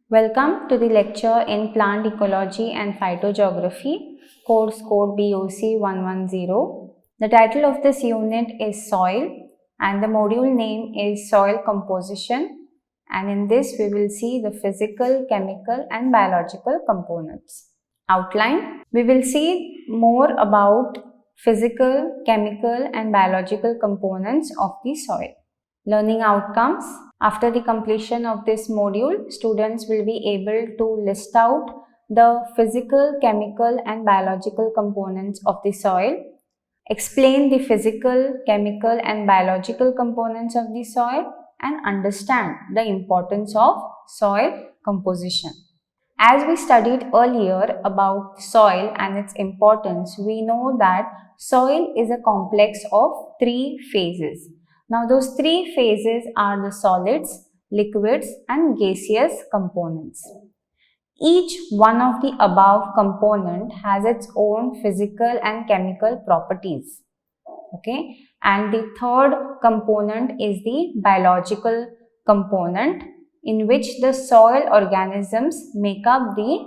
Welcome to the lecture in Plant Ecology and Phytogeography, course code BOC 110. The title of this unit is Soil and the module name is Soil Composition, and in this we will see the physical, chemical and biological components. Outline: we will see more about physical, chemical and biological components of the soil. Learning outcomes: after the completion of this module, students will be able to list out the physical, chemical and biological components of the soil, explain the physical, chemical and biological components of the soil, and understand the importance of soil composition. As we studied earlier about soil and its importance, we know that soil is a complex of three phases. Now, those three phases are the solids, liquids and gaseous components. Each one of the above component has its own physical and chemical properties. Okay, and the third component is the biological component, in which the soil organisms make up the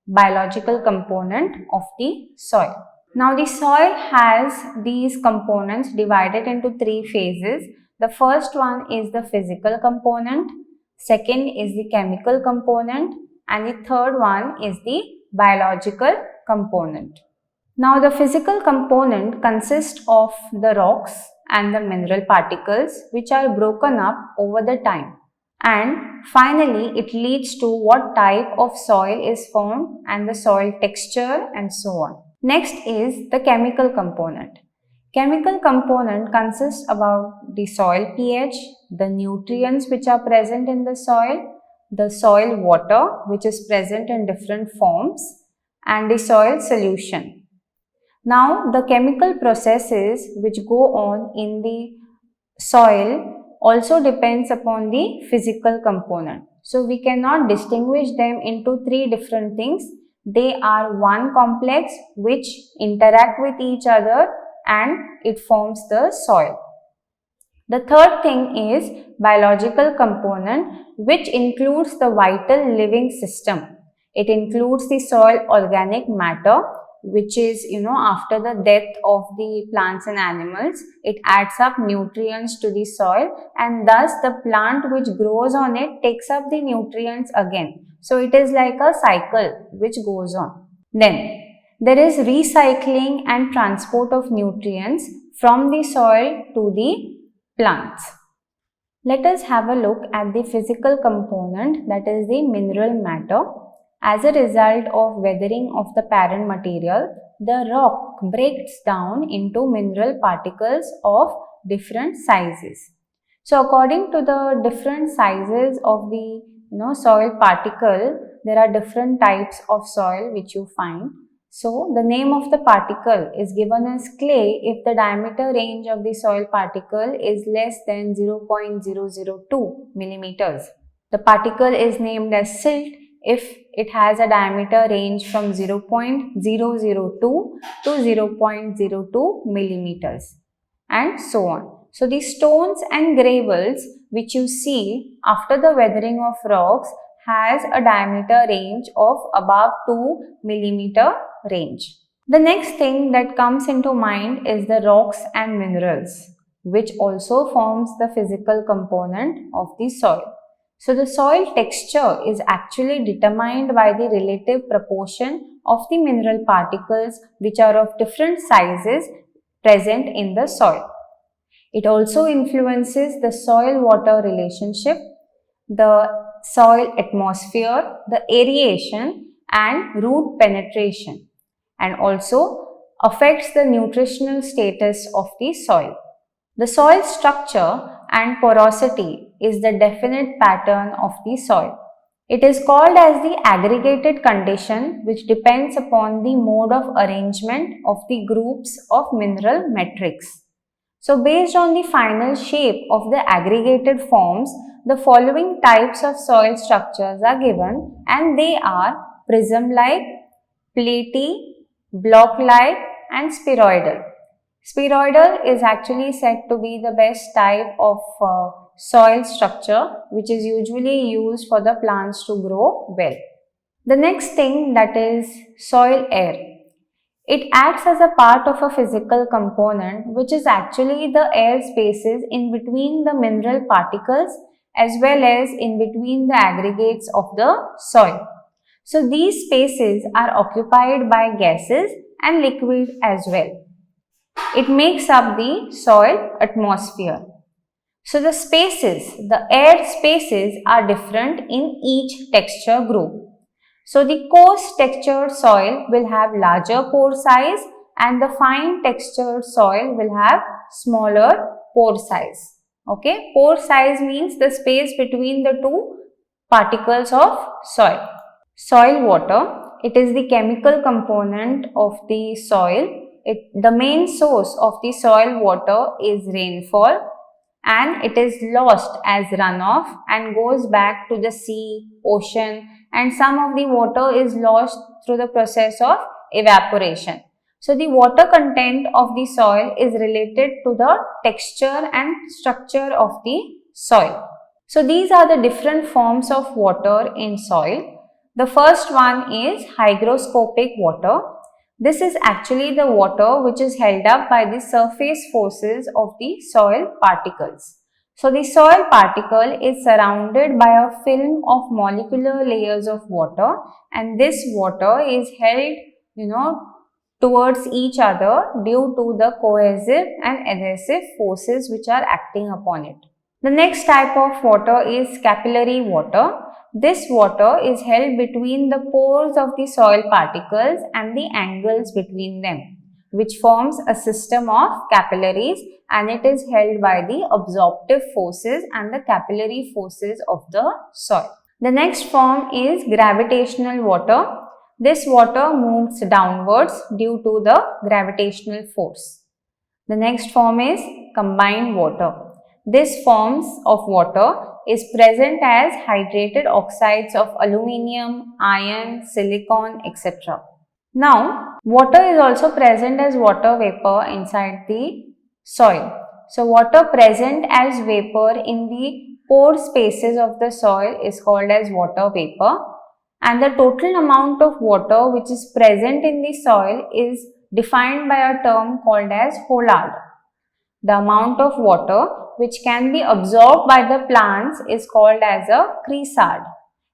biological component of the soil. Now, the soil has these components divided into three phases. The first one is the physical component, second is the chemical component, and the third one is the biological component. Now, the physical component consists of the rocks and the mineral particles which are broken up over the time. And finally, it leads to what type of soil is formed and the soil texture and so on. Next is the chemical component. Chemical component consists about the soil pH, the nutrients which are present in the soil water which is present in different forms, and the soil solution. Now, the chemical processes which go on in the soil also depends upon the physical component. So, we cannot distinguish them into three different things. They are one complex which interact with each other and it forms the soil. The third thing is biological component, which includes the vital living system. It includes the soil organic matter, which is, after the death of the plants and animals, it adds up nutrients to the soil, and thus the plant which grows on it takes up the nutrients again. So, it is like a cycle which goes on. Then, there is recycling and transport of nutrients from the soil to the plants. Let us have a look at the physical component, that is the mineral matter. As a result of weathering of the parent material, the rock breaks down into mineral particles of different sizes. So, according to the different sizes of the soil particle, there are different types of soil which you find. So, the name of the particle is given as clay if the diameter range of the soil particle is less than 0.002 millimeters. The particle is named as silt if it has a diameter range from 0.002 to 0.02 millimeters, and so on. So, the stones and gravels which you see after the weathering of rocks has a diameter range of above 2 millimeter range. The next thing that comes into mind is the rocks and minerals, which also forms the physical component of the soil. So, the soil texture is actually determined by the relative proportion of the mineral particles which are of different sizes present in the soil. It also influences the soil-water relationship, the soil atmosphere, the aeration and root penetration, and also affects the nutritional status of the soil. The soil structure and porosity is the definite pattern of the soil. It is called as the aggregated condition, which depends upon the mode of arrangement of the groups of mineral matrix. So, based on the final shape of the aggregated forms, the following types of soil structures are given, and they are prism-like, platy, block-like and spheroidal. Spheroidal is actually said to be the best type of soil structure which is usually used for the plants to grow well. The next thing, that is soil air. It acts as a part of a physical component which is actually the air spaces in between the mineral particles as well as in between the aggregates of the soil. So these spaces are occupied by gases and liquid as well. It makes up the soil atmosphere. So the spaces, the air spaces are different in each texture group. So the coarse textured soil will have larger pore size and the fine textured soil will have smaller pore size. Okay, pore size means the space between the two particles of soil. Soil water, it is the chemical component of the soil. The main source of the soil water is rainfall, and it is lost as runoff and goes back to the sea, ocean, and some of the water is lost through the process of evaporation. So the water content of the soil is related to the texture and structure of the soil. So these are the different forms of water in soil. The first one is hygroscopic water. This is actually the water which is held up by the surface forces of the soil particles. So the soil particle is surrounded by a film of molecular layers of water, and this water is held, towards each other due to the cohesive and adhesive forces which are acting upon it. The next type of water is capillary water. This water is held between the pores of the soil particles and the angles between them, which forms a system of capillaries, and it is held by the absorptive forces and the capillary forces of the soil. The next form is gravitational water. This water moves downwards due to the gravitational force. The next form is combined water. This form of water is present as hydrated oxides of aluminium, iron, silicon, etc. Now, water is also present as water vapor inside the soil. So, water present as vapor in the pore spaces of the soil is called as water vapor, and the total amount of water which is present in the soil is defined by a term called as holard. The amount of water which can be absorbed by the plants is called as a cresard,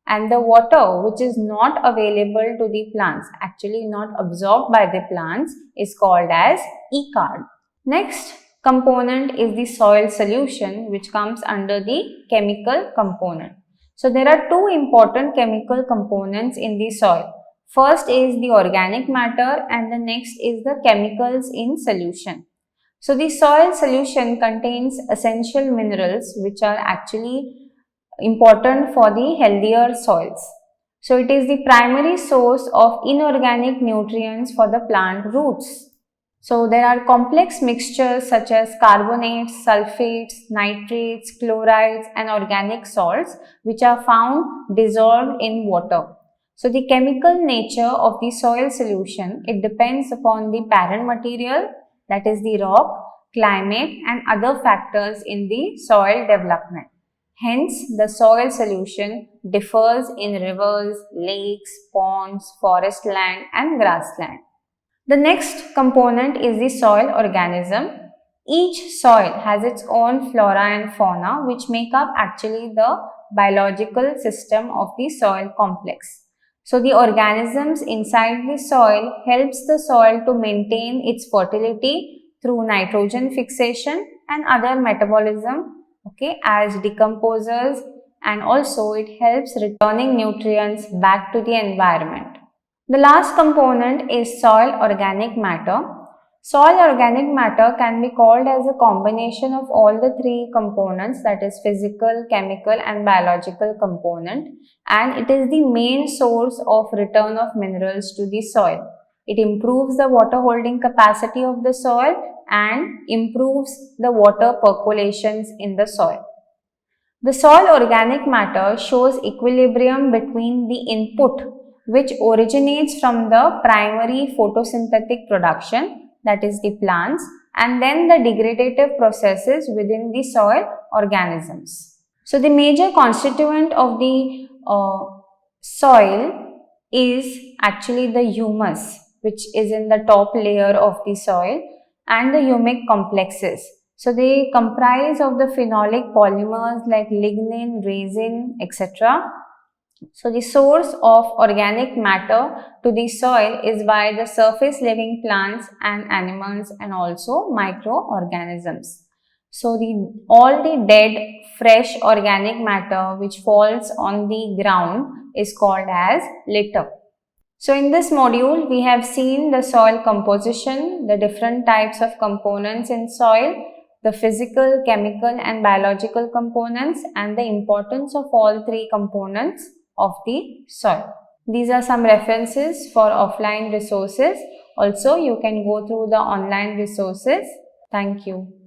and the water which is not available to the plants, actually not absorbed by the plants, is called as ecard. Next component is the soil solution, which comes under the chemical component. So there are two important chemical components in the soil. First is the organic matter and the next is the chemicals in solution. So the soil solution contains essential minerals which are actually important for the healthier soils. So it is the primary source of inorganic nutrients for the plant roots. So there are complex mixtures such as carbonates, sulfates, nitrates, chlorides and organic salts which are found dissolved in water. So the chemical nature of the soil solution, it depends upon the parent material, that is the rock, climate and other factors in the soil development. Hence, the soil solution differs in rivers, lakes, ponds, forest land and grassland. The next component is the soil organism. Each soil has its own flora and fauna which make up actually the biological system of the soil complex. So the organisms inside the soil helps the soil to maintain its fertility through nitrogen fixation and other metabolism, as decomposers, and also it helps returning nutrients back to the environment. The last component is soil organic matter. Soil organic matter can be called as a combination of all the three components, that is physical, chemical and biological component, and it is the main source of return of minerals to the soil. It improves the water holding capacity of the soil and improves the water percolations in the soil. The soil organic matter shows equilibrium between the input which originates from the primary photosynthetic production, that is the plants, and then the degradative processes within the soil organisms. So the major constituent of the soil is actually the humus, which is in the top layer of the soil, and the humic complexes. So they comprise of the phenolic polymers like lignin, resin, etc. So the source of organic matter to the soil is by the surface living plants and animals and also microorganisms. So all the dead fresh organic matter which falls on the ground is called as litter. So in this module we have seen the soil composition, the different types of components in soil, the physical, chemical and biological components, and the importance of all three components of the soil. These are some references for offline resources. Also, you can go through the online resources. Thank you.